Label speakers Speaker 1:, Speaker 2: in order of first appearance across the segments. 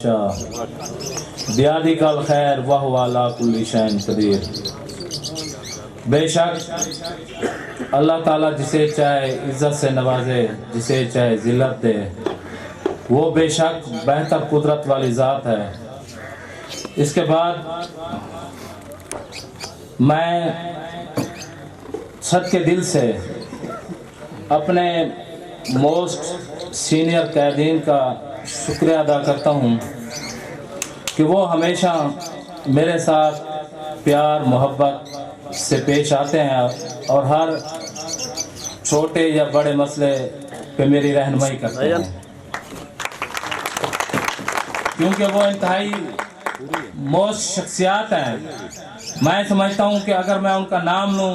Speaker 1: شاء بیادک الخیر وہو علی کل شیء قدیر۔ بے شک اللہ تعالیٰ جسے چاہے عزت سے نوازے، جسے چاہے ذلت دے، وہ بے شک بہتر قدرت والی ذات ہے۔ اس کے بعد میں سچ کے دل سے اپنے موسٹ سینئر قائدین کا شکریہ ادا کرتا ہوں کہ وہ ہمیشہ میرے ساتھ پیار محبت سے پیش آتے ہیں اور ہر چھوٹے یا بڑے مسئلے پہ میری رہنمائی کرتے ہیں، کیونکہ وہ انتہائی موسٹ شخصیات ہیں۔ میں سمجھتا ہوں کہ اگر میں ان کا نام لوں،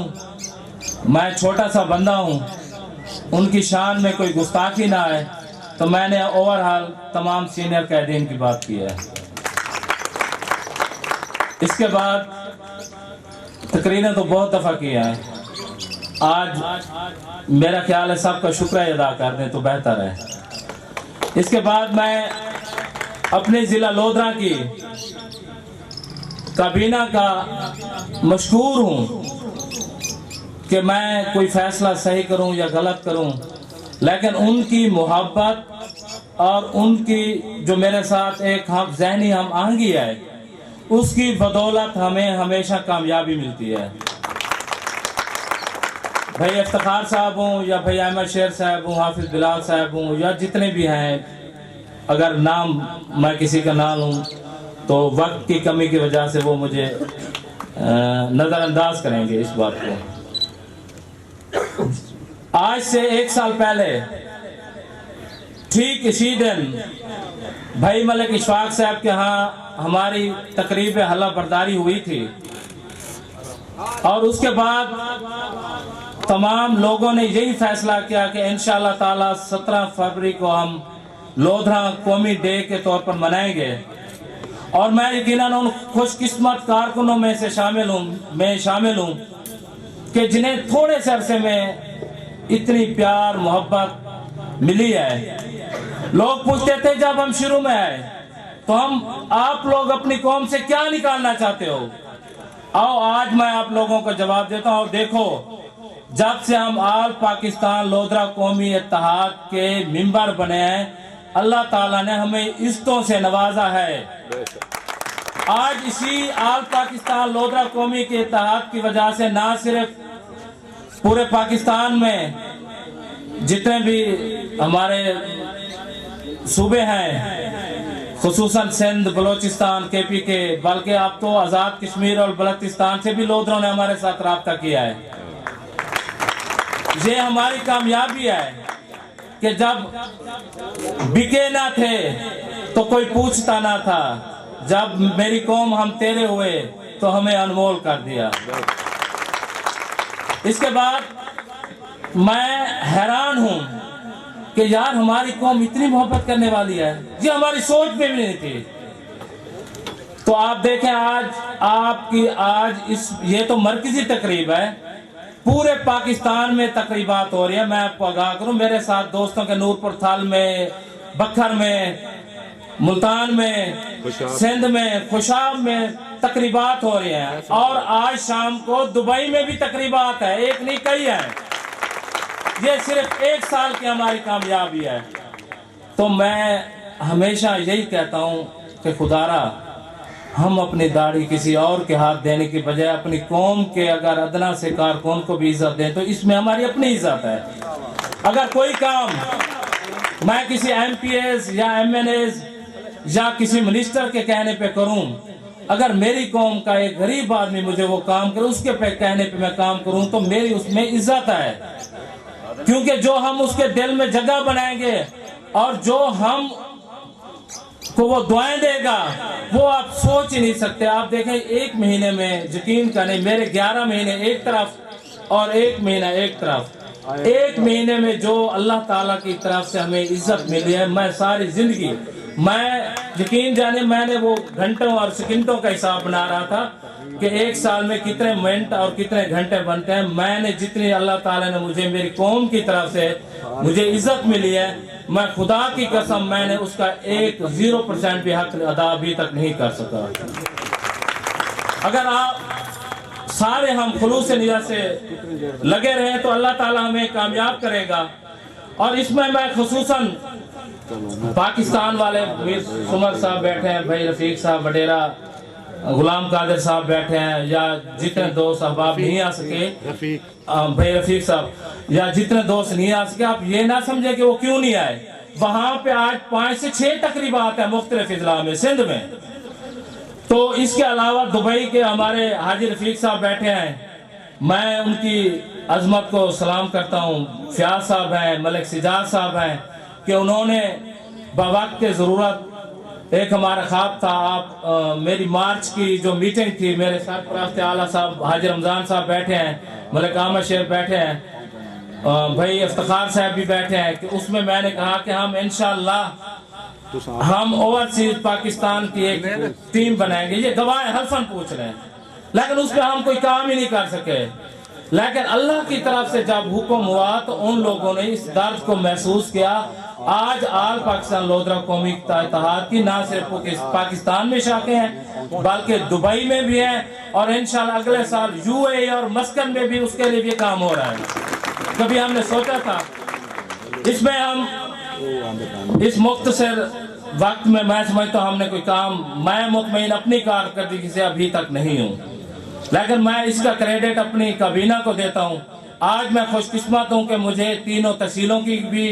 Speaker 1: میں چھوٹا سا بندہ ہوں، ان کی شان میں کوئی گستاخی نہ آئے، تو میں نے اوورآل تمام سینئر قائدین کی بات کی ہے۔ اس کے بعد تقریریں تو بہت دفعہ کیا ہے، آج میرا خیال ہے سب کا شکریہ ادا کر دیں تو بہتر ہے۔ اس کے بعد میں اپنے ضلع لودھرا کی کابینہ کا مشکور ہوں کہ میں کوئی فیصلہ صحیح کروں یا غلط کروں، لیکن ان کی محبت اور ان کی جو میرے ساتھ ایک ذہنی ہم آہنگی ہے، اس کی بدولت ہمیں ہمیشہ کامیابی ملتی ہے۔ بھائی افتخار صاحب ہوں یا بھائی احمد شیر صاحب ہوں، حافظ بلال صاحب ہوں، یا جتنے بھی ہیں، اگر نام میں کسی کا نہ لوں تو وقت کی کمی کی وجہ سے وہ مجھے نظر انداز کریں گے اس بات کو۔ آج سے 1 سال پہلے ٹھیک اسی دن بھائی ملک اشفاق صاحب کے ہاں ہماری تقریب حلہ برداری ہوئی تھی، اور اس کے بعد تمام لوگوں نے یہی فیصلہ کیا کہ انشاءاللہ تعالی 17 فروری کو ہم لودھرا قومی ڈے کے طور پر منائیں گے، اور میں یقیناً ان خوش قسمت کارکنوں میں سے شامل ہوں کہ جنہیں تھوڑے سے عرصے میں اتنی پیار محبت ملی ہے۔ لوگ پوچھتے تھے جب ہم شروع میں آئے تو آپ لوگ اپنی قوم سے کیا نکالنا چاہتے ہو؟ آؤ آج میں آپ لوگوں کو جواب دیتا ہوں۔ دیکھو، جب سے ہم آل پاکستان لودھرا قومی اتحاد کے ممبر بنے ہیں، اللہ تعالیٰ نے ہمیں عزتوں سے نوازا ہے۔ آج اسی آل پاکستان لودھرا قومی کے اتحاد کی وجہ سے نہ صرف پورے پاکستان میں جتنے بھی ہمارے صوبے ہیں، خصوصاً سندھ، بلوچستان، کے پی کے، بلکہ اب تو آزاد کشمیر اور بلتستان سے بھی لودھروں نے ہمارے ساتھ رابطہ کیا ہے۔ یہ ہماری کامیابی ہے کہ جب بکے نہ تھے تو کوئی پوچھتا نہ تھا، جب میری قوم ہم تیرے ہوئے تو ہمیں انمول کر دیا۔ اس کے بعد میں حیران ہوں کہ یار ہماری قوم اتنی محبت کرنے والی ہے، یہ ہماری سوچ میں بھی نہیں تھی۔ تو آپ دیکھیں آج یہ تو مرکزی تقریب ہے، پورے پاکستان میں تقریبات ہو رہی ہیں۔ میں آپ کو آگاہ کروں، میرے ساتھ دوستوں کے نورپور تھل میں، بکھر میں، ملتان میں، سندھ میں، خوشاب میں تقریبات ہو رہی ہیں، اور آج شام کو دبئی میں بھی تقریبات ہے، ایک نہیں کئی ہیں۔ یہ صرف 1 سال کی ہماری کامیابی ہے۔ تو میں ہمیشہ یہی کہتا ہوں کہ خدارا ہم اپنی داڑھی کسی اور کے ہاتھ دینے کی بجائے اپنی قوم کے اگر ادنا سے کارکن کو بھی عزت دیں تو اس میں ہماری اپنی عزت ہے۔ اگر کوئی کام میں کسی ایم پی ایز یا ایم این ایز یا کسی منسٹر کے کہنے پہ کروں، اگر میری قوم کا ایک غریب آدمی مجھے وہ کام کرے، اس کے کہنے پہ میں کام کروں تو میری اس میں عزت ہے، کیونکہ جو ہم اس کے دل میں جگہ بنائیں گے اور جو ہم کو وہ دعائیں دے گا وہ آپ سوچ ہی نہیں سکتے۔ آپ دیکھیں 1 مہینے میں، یقین کریں، میرے 11 مہینے ایک طرف اور 1 مہینہ ایک طرف، 1 مہینے میں جو اللہ تعالیٰ کی طرف سے ہمیں عزت ملی ہے، میں ساری زندگی، میں یقین جانے میں نے وہ گھنٹوں اور سیکنڈوں کا حساب بنا رہا تھا کہ 1 سال میں کتنے منٹ اور کتنے گھنٹے بنتے ہیں۔ میں نے جتنی اللہ تعالیٰ نے مجھے میری قوم کی طرف سے مجھے عزت ملی ہے، میں خدا کی قسم میں نے اس کا 0% بھی حق ادا ابھی تک نہیں کر سکا. اگر آپ سارے ہم خلوص نیت سے لگے رہیں تو اللہ تعالیٰ ہمیں کامیاب کرے گا. اور اس میں خصوصاً پاکستان والے سمر صاحب بیٹھے ہیں, بھائی رفیق صاحب وڈیرا, غلام قادر صاحب بیٹھے ہیں, یا جتنے دوست احباب نہیں آ سکے, بھائی رفیق صاحب, یا جتنے دوست نہیں آ سکے, آپ یہ نہ سمجھے کہ وہ کیوں نہیں آئے. وہاں پہ آج 5 سے 6 تقریبات ہیں مختلف اضلاع میں سندھ میں. تو اس کے علاوہ دبئی کے ہمارے حاجی رفیق صاحب بیٹھے ہیں, میں ان کی عظمت کو سلام کرتا ہوں. فیاض صاحب ہیں, ملک سجاد صاحب ہیں, کہ انہوں نے بوقت کے ضرورت, ایک ہمارا خواب تھا, آپ میری مارچ کی جو میٹنگ تھی, میرے ساتھ پراست اعلیٰ صاحب حاجی رمضان صاحب بیٹھے ہیں, ملک احمد شیخ بیٹھے ہیں, بھائی افتخار صاحب بھی بیٹھے ہیں, کہ اس میں نے کہا کہ ہم انشاءاللہ ہم اوورسیز پاکستان کی ایک ٹیم بنائیں گے. یہ گواہ حلفاً پوچھ رہے ہیں, لیکن اس پہ ہم کوئی کام ہی نہیں کر سکے. لیکن اللہ کی طرف سے جب حکم ہوا تو ان لوگوں نے اس درد کو محسوس کیا. آج آل پاکستان لودرا قومی اتحاد کی نہ صرف پاکستان میں شاخیں ہیں بلکہ دبئی میں بھی ہیں, اور انشاءاللہ اگلے سال UAE اور مسکن میں بھی اس کے لیے بھی کام ہو رہا ہے. کبھی ہم نے سوچا تھا اس میں ہم اس مختصر وقت میں سمجھتا ہوں ہم نے کوئی کام, میں مطمئن اپنی کارکردگی سے ابھی تک نہیں ہوں, لیکن میں اس کا کریڈٹ اپنی کابینہ کو دیتا ہوں. آج میں خوش قسمت ہوں کہ مجھے تینوں تحصیلوں کی بھی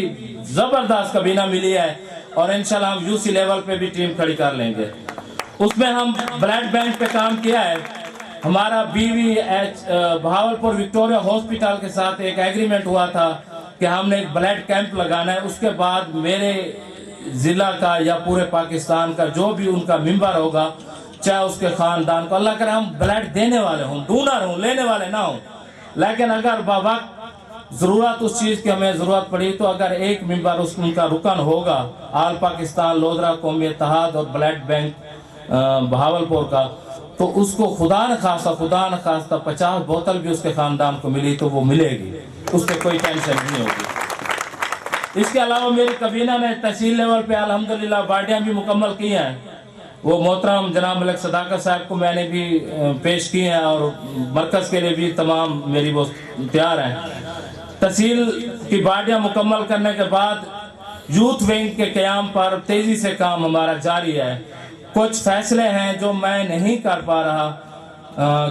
Speaker 1: زبردست کابینہ ملی ہے, اور انشاءاللہ ہم UC لیول پہ بھی ٹیم کھڑی کر لیں گے. اس میں ہم بلڈ بینک پہ کام کیا ہے. ہمارا BVH بہاولپور وکٹوریہ ہاسپٹل کے ساتھ ایک ایگریمنٹ ہوا تھا کہ ہم نے ایک بلڈ کیمپ لگانا ہے. اس کے بعد میرے ضلع کا یا پورے پاکستان کا جو بھی ان کا ممبر ہوگا, چاہے اس کے خاندان کو, اللہ کرے ہم بلڈ دینے والے ہوں, ڈونر ہوں, لینے والے نہ ہوں. لیکن اگر بوقت ضرورت اس چیز کی ہمیں ضرورت پڑی تو اگر ایک ممبر ان کا رکن ہوگا آل پاکستان لودرا قومی اتحاد اور بلڈ بینک بہاولپور کا, تو اس کو خدا نخواستہ 50 بوتل بھی اس کے خاندان کو ملی تو وہ ملے گی, اس پہ کوئی ٹینشن نہیں ہوگی. اس کے علاوہ میری کابینہ نے تحصیل لیول پہ الحمدللہ باڈیاں بھی مکمل کی ہیں. وہ محترم جناب ملک صداقت صاحب کو میں نے بھی پیش کی ہیں, اور مرکز کے لیے بھی تمام میری وہ تیار ہیں. تحصیل کی باڈیاں مکمل کرنے کے بعد یوتھ ونگ کے قیام پر تیزی سے کام ہمارا جاری ہے. کچھ فیصلے ہیں جو میں نہیں کر پا رہا,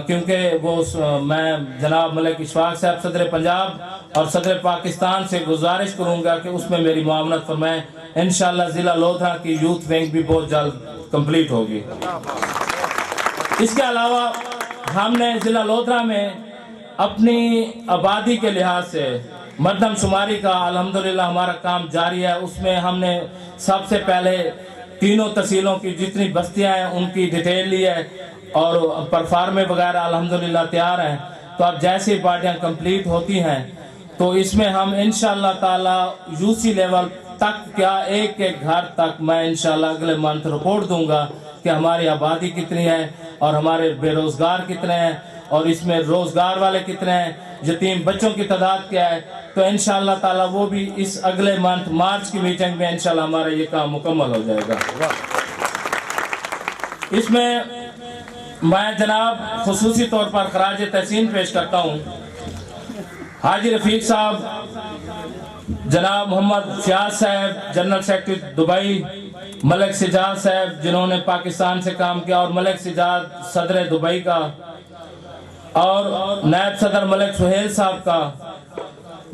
Speaker 1: کیونکہ وہ میں جناب ملک اشفاق صاحب صدر پنجاب اور صدر پاکستان سے گزارش کروں گا کہ اس میں میری معاونت فرمائیں. انشاءاللہ ضلع لودھا کی یوتھ ونگ بھی بہت جلد کمپلیٹ ہوگی. اس کے علاوہ ہم نے ضلع لودھا میں اپنی آبادی کے لحاظ سے مردم شماری کا الحمدللہ ہمارا کام جاری ہے. اس میں ہم نے سب سے پہلے تینوں تحصیلوں کی جتنی بستیاں ہیں ان کی ڈیٹیل لی ہے, اور پرفارمے وغیرہ الحمدللہ تیار ہیں. تو اب جیسے پارٹیاں کمپلیٹ ہوتی ہیں تو اس میں ہم انشاءاللہ تعالی UC لیول تک, کیا ایک گھر تک میں انشاءاللہ اگلے منتھ رپورٹ دوں گا کہ ہماری آبادی کتنی ہے اور ہمارے بے روزگار کتنے ہیں, اور اس میں روزگار والے کتنے ہیں, یتیم بچوں کی تعداد کیا ہے. تو انشاءاللہ تعالی وہ بھی اس اگلے منتھ مارچ کی میٹنگ میں انشاءاللہ ہمارا یہ کام مکمل ہو جائے گا. اس میں میں جناب خصوصی طور پر خراج تحسین پیش کرتا ہوں حاجی رفیق صاحب, جناب محمد فیاض صاحب جنرل سیکرٹری دبئی, ملک سجاد صاحب جنہوں نے پاکستان سے کام کیا, اور ملک سجاد صدر دبئی کا, اور نائب صدر ملک سہیل صاحب کا,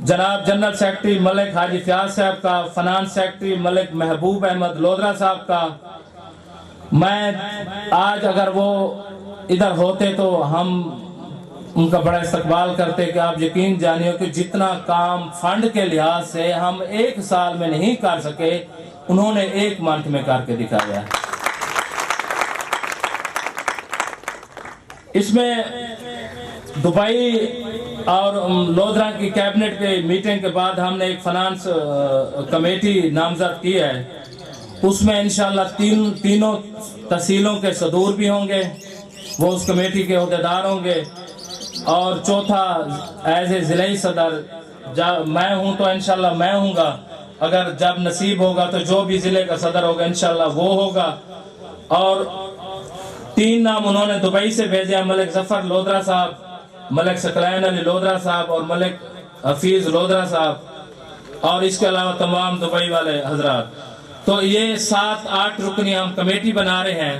Speaker 1: جناب جنرل سیکرٹری ملک حاجی فیاض صاحب کا, فنانس سیکرٹری ملک محبوب احمد لودرا صاحب کا. میں آج اگر وہ ادھر ہوتے تو ہم ان کا بڑا استقبال کرتے کہ آپ یقین جانیے کہ جتنا کام فنڈ کے لحاظ سے ہم 1 سال میں نہیں کر سکے انہوں نے 1 منتھ میں کر کے دکھایا. اس میں دبئی اور لودھرا کی کیبنٹ کے میٹنگ کے بعد ہم نے ایک فنانس کمیٹی نامزد کی ہے. اس میں انشاءاللہ تینوں تحصیلوں کے صدور بھی ہوں گے, وہ اس کمیٹی کے عہدیدار ہوں گے, اور چوتھا ایز اے ضلعی صدر میں ہوں تو انشاءاللہ میں ہوں گا, اگر جب نصیب ہوگا تو جو بھی ضلع کا صدر ہوگا انشاءاللہ وہ ہوگا. اور 3 نام انہوں نے دبئی سے بھیجے ہیں، ملک ظفر لودھرا صاحب، ملک ثقلین علی لودھرا صاحب اور ملک حفیظ لودھرا صاحب، اور اس کے علاوہ تمام دبئی والے حضرات. تو یہ 7-8 رکنی ہم کمیٹی بنا رہے ہیں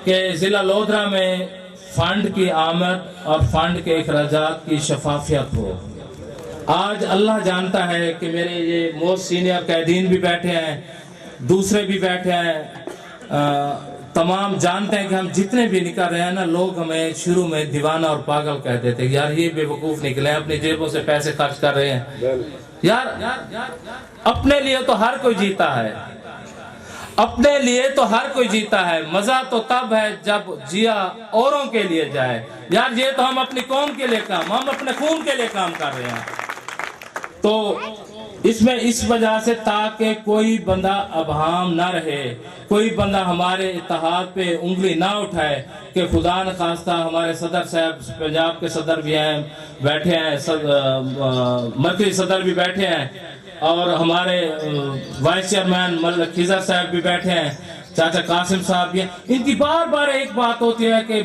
Speaker 1: کہ ضلع لودھرا میں فنڈ کی آمد اور فنڈ کے اخراجات کی شفافیت ہو. آج اللہ جانتا ہے کہ میرے یہ موسٹ سینئر قیدین بھی بیٹھے ہیں، دوسرے بھی بیٹھے ہیں، تمام جانتے ہیں کہ ہم جتنے بھی نکل رہے ہیں نا، لوگ ہمیں شروع میں دیوانہ اور پاگل کہتے تھے، یار یہ بے وقوف نکلے ہیں، اپنی جیبوں سے پیسے خرچ کر رہے ہیں. یار اپنے لیے تو ہر کوئی جیتا ہے، اپنے لیے تو ہر کوئی جیتا ہے. مزہ تو تب ہے جب جیا اوروں کے لیے جائے. یار یہ تو ہم اپنی قوم کے لیے ہم اپنے خون کے لیے کام کر رہے ہیں. تو اس وجہ سے تاکہ کوئی بندہ ابہام نہ رہے، کوئی بندہ ہمارے اتحاد پہ انگلی نہ اٹھائے کہ خدا نخواستہ ہمارے صدر صاحب پنجاب کے صدر بھی ہیں بیٹھے ہیں، مرکزی صدر بھی بیٹھے ہیں، اور ہمارے وائس چیئرمین ملک خضر صاحب بھی بیٹھے ہیں، چاچا قاسم صاحب بھی ہیں. ان کی بار بار ایک بات ہوتی ہے کہ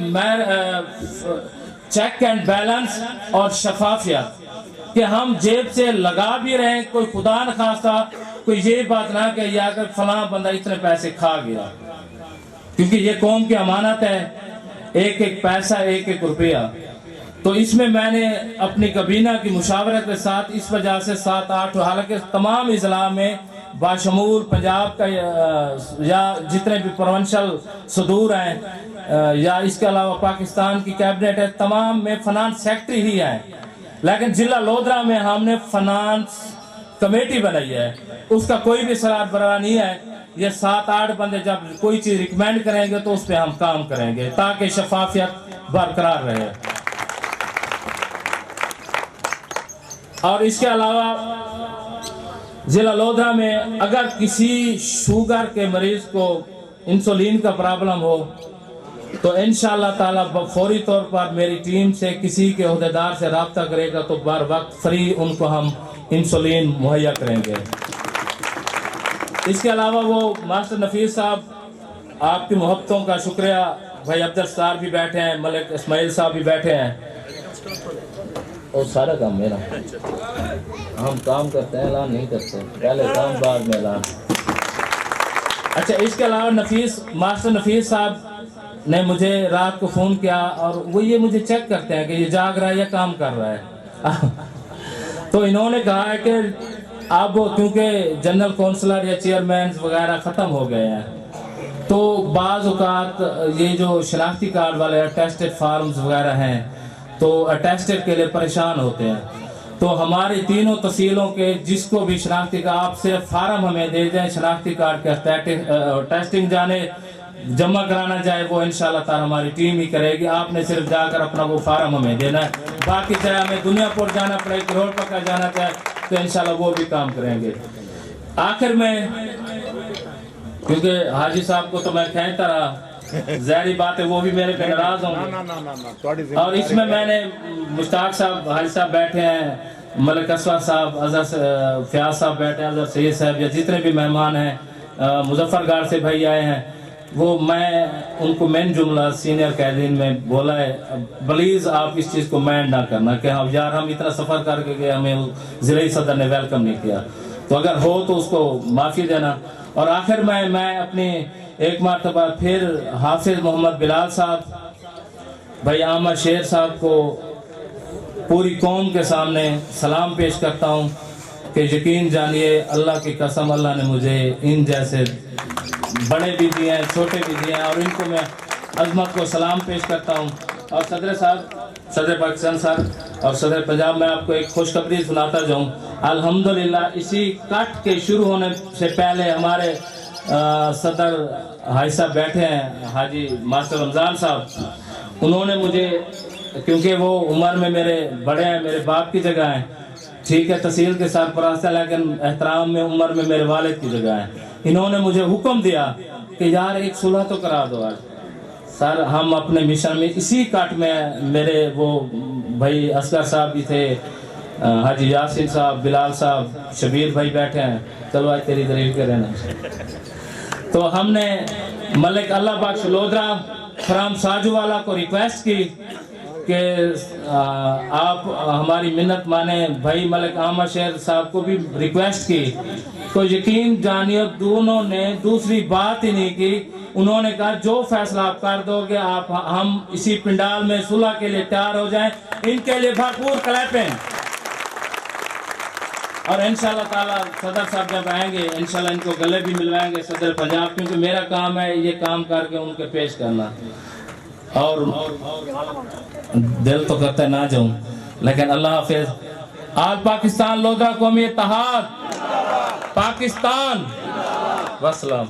Speaker 1: چیک اینڈ بیلنس اور شفافیت، کہ ہم جیب سے لگا بھی رہے، کوئی خدا نخواستہ کوئی یہ بات نہ کہ یا کہ فلاں بندہ اتنے پیسے کھا گیا، کیونکہ یہ قوم کی امانت ہے، ایک ایک پیسہ ایک ایک روپیہ. تو اس میں نے اپنی کابینہ کی مشاورت کے ساتھ اس وجہ سے 7-8، حالانکہ تمام اضلاع میں باشمول پنجاب کا یا جتنے بھی پروونشل صدور ہیں یا اس کے علاوہ پاکستان کی کیبنٹ ہے، تمام میں فنانس سیکٹری ہی ہیں. لیکن ضلع لودھرا میں ہم نے فنانس کمیٹی بنائی ہے، اس کا کوئی بھی سرات برا نہیں ہے. یہ 7-8 بندے جب کوئی چیز ریکمینڈ کریں گے تو اس پہ ہم کام کریں گے تاکہ شفافیت برقرار رہے. اور اس کے علاوہ ضلع لودھرا میں اگر کسی شوگر کے مریض کو انسولین کا پرابلم ہو تو انشاءاللہ تعالی فوری طور پر میری ٹیم سے کسی کے عہدیدار سے رابطہ کرے گا تو بر وقت فری ان کو ہم انسولین مہیا کریں گے. اس کے علاوہ وہ ماسٹر نفیس صاحب، آپ کی محبتوں کا شکریہ. بھائی عبدالستار بھی بیٹھے ہیں، ملک اسماعیل صاحب بھی بیٹھے ہیں. اور سارا کام میرا، ہم کام کرتے ہیں اعلان نہیں کرتے، پہلے کام بعد میں اعلان. اچھا، اس کے علاوہ ماسٹر نفیس صاحب نے مجھے رات کو فون کیا اور وہ یہ مجھے چیک کرتے ہیں کہ یہ جاگ رہا ہے یا کام کر رہا ہے. تو انہوں نے کہا ہے کہ اب کیونکہ جنرل کونسلر یا چیئرمین وغیرہ ختم ہو گئے ہیں تو بعض اوقات یہ جو شناختی کارڈ والے اٹیسٹڈ فارمز وغیرہ ہیں تو اٹیسٹڈ کے لیے پریشان ہوتے ہیں. تو ہماری تینوں تحصیلوں کے جس کو بھی شناختی کارڈ، آپ صرف فارم ہمیں دے دیں، شناختی کارڈ کا ٹیسٹنگ جانے جمع کرانا جائے وہ انشاءاللہ تعالی ہماری ٹیم ہی کرے گی. آپ نے صرف جا کر اپنا وہ فارم ہمیں دینا ہے. باقی چاہے ہمیں دنیا پور جانا پڑے، کروڑ پکا جانا چاہے تو انشاءاللہ وہ بھی کام کریں گے. آخر میں کیونکہ حاجی صاحب کو تو میں کہتا رہا، ظاہری بات ہے وہ بھی میرے پہ ناراض ہوں گے. اور اس میں نے مشتاق صاحب، حاجی صاحب بیٹھے ہیں، ملک اسود صاحب، اظہر فیاض صاحب بیٹھے ہیں، اظہر سید صاحب، یا جتنے بھی مہمان ہیں، مظفر گڑھ سے بھائی آئے ہیں، وہ میں ان کو مین جملہ سینئر قیدین میں بولا ہے، پلیز آپ اس چیز کو مینڈ نہ کرنا کہ یار ہم اتنا سفر کر کے گئے، ہمیں ضلعی صدر نے ویلکم نہیں کیا، تو اگر ہو تو اس کو معافی دینا. اور آخر میں اپنی ایک مرتبہ پھر حافظ محمد بلال صاحب، بھائی احمد شیر صاحب کو پوری قوم کے سامنے سلام پیش کرتا ہوں کہ یقین جانیے اللہ کی قسم اللہ نے مجھے ان جیسے بڑے بھی دیے ہیں، چھوٹے بھی دیے ہیں، اور ان کو میں عظمت کو سلام پیش کرتا ہوں. اور صدر صاحب، صدر پاکستان صاحب اور صدر پنجاب، میں آپ کو ایک خوشخبری سناتا جاؤں. الحمدللہ اسی کٹ کے شروع ہونے سے پہلے ہمارے صدر حاجی صاحب بیٹھے ہیں، حاجی ماسٹر رمضان صاحب، انہوں نے مجھے، کیونکہ وہ عمر میں میرے بڑے ہیں، میرے باپ کی جگہ ہیں، ٹھیک ہے تحصیل کے ساتھ پراستہ، لیکن احترام میں عمر میں میرے والد کی جگہ ہے، انہوں نے مجھے حکم دیا کہ یار ایک صلح تو کرا دو. آج سر ہم اپنے مشن میں اسی کٹ میں، میرے وہ بھائی اصغر صاحب بھی تھے، حاجی یاسین صاحب، بلال صاحب، شبیر بھائی بیٹھے ہیں، چلو آج تیری دلیل کے رہنا. تو ہم نے ملک اللہ بخش لودرا فرام ساجو والا کو ریکویسٹ کی کہ آپ ہماری منت مانیں. بھائی ملک احمد شیر صاحب کو بھی ریکویسٹ کی تو یقین جانیے دونوں نے دوسری بات ہی نہیں کی. انہوں نے کہا جو فیصلہ آپ کر دو گے آپ ہم اسی پنڈال میں صلح کے لیے تیار ہو جائیں. ان کے لیے بھرپور کلیپنگ. اور انشاءاللہ تعالیٰ صدر صاحب جب آئیں گے انشاءاللہ ان کو گلے بھی ملوائیں گے صدر پنجاب، کیونکہ میرا کام ہے یہ کام کر کے ان کے پیش کرنا. اور دل تو کرتا ہے نہ جاؤں لیکن اللہ حافظ. آل پاکستان لودرا قومی اتحاد پاکستان. وسلام.